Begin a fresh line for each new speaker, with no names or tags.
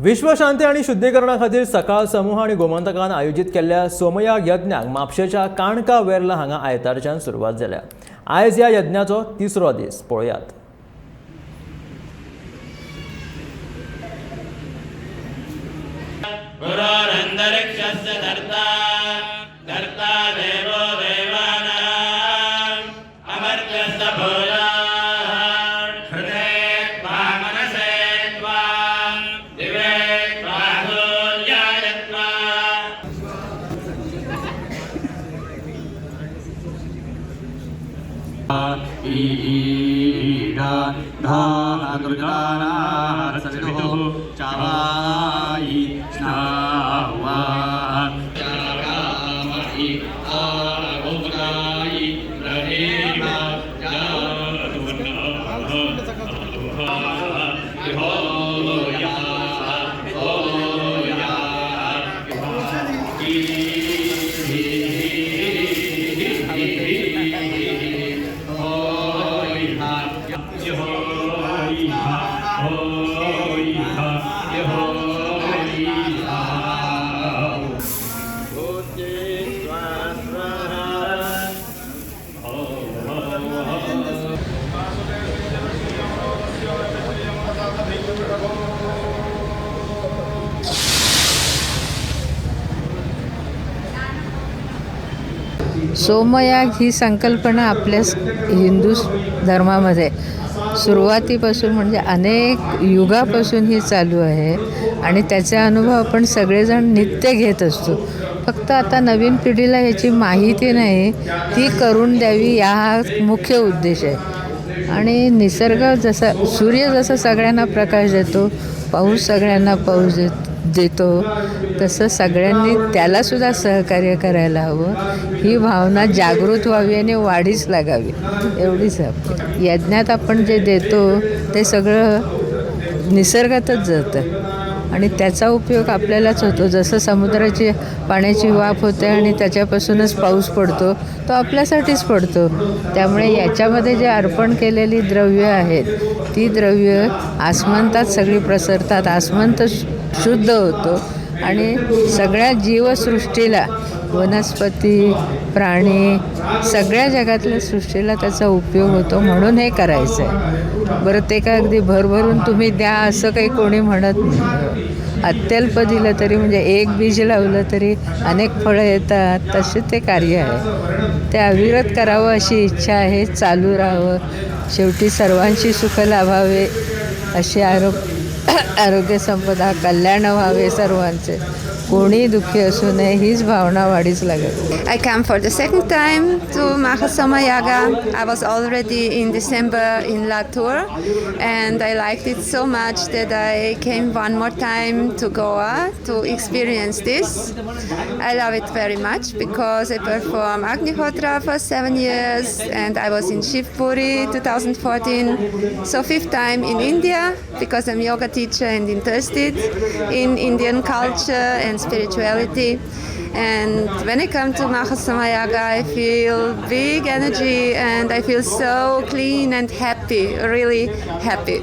विश्व शांती आणि शुद्धीकरणा खातीर सकाळ समूह आणि गोमंतकान आयोजित केल्ल्या सोम याग यज्ञाक म्हापशेच्या काणका वेर्ला हांगा आयतारच्यान सुरवात जाल्या। आयज ह्या यज्ञाचो तिसरो दीस। पळयात।
सोमयाग ही संकल्पना आपल्या हिंदू धर्मामध्ये सुरुवातीपासून म्हणजे अनेक युगापासून ही चालू आहे आणि त्याचे अनुभव आपण सगळेजण नित्य घेत असतो। फक्त आता नवीन पिढीला याची माहिती नाही, ती करून द्यावी हा मुख्य उद्देश आहे। आणि निसर्ग जसा सूर्य जसा सगळ्यांना प्रकाश देतो, पाऊस सगळ्यांना पाऊस देतो, तसं सगळ्यांनी त्यालासुद्धा सहकार्य करायला हवं। ही भावना जागृत व्हावी आणि वाढीस लागावी एवढीच आपली। यज्ञात आपण जे देतो ते सगळं निसर्गातच जातं आणि त्याचा उपयोग आपल्यालाच होतो। जसं समुद्राची पाण्याची वाफ होते आणि त्याच्यापासूनच पाऊस पडतो, तो आपल्यासाठीच पडतो। त्यामुळे याच्यामध्ये जे अर्पण केलेली द्रव्य आहेत ती द्रव्य आसमंतात सगळी प्रसरतात, आसमंत शुद्ध होतो आणि सगळ्या जीवसृष्टीला, वनस्पती, प्राणी, सगळ्या जगातल्या सृष्टीला त्याचा उपयोग होतो। म्हणून हे करायचं आहे। बरं, ते काय अगदी भरभरून तुम्ही द्या असं काही कोणी म्हणत नाही। अत्यल्प दिलं तरी म्हणजे एक बीज लावलं तरी अनेक फळं येतात, तसे ते कार्य आहे। ते अविरत करावं अशी इच्छा आहे, चालू राहावं। शेवटी सर्वांशी सुख लाभावे अशी आरोग्य संपदा, कल्याण व्हावे सर्वांचे, कोणी दुःखी असू नये हीच भावना वाढीच लागेल।
I came for the second time to Som Yag Yadnya. I was already in December in Latour and I liked it so much that I came one more time to Goa to experience this. I love it very much because I performed Agnihotra for 7 years and I was in Shivpuri 2014. So 5th time in India because I'm yoga teacher and interested in Indian culture and spirituality. And when I come to Som Yag Yadnya, I feel big energy and I feel so clean and happy, really happy.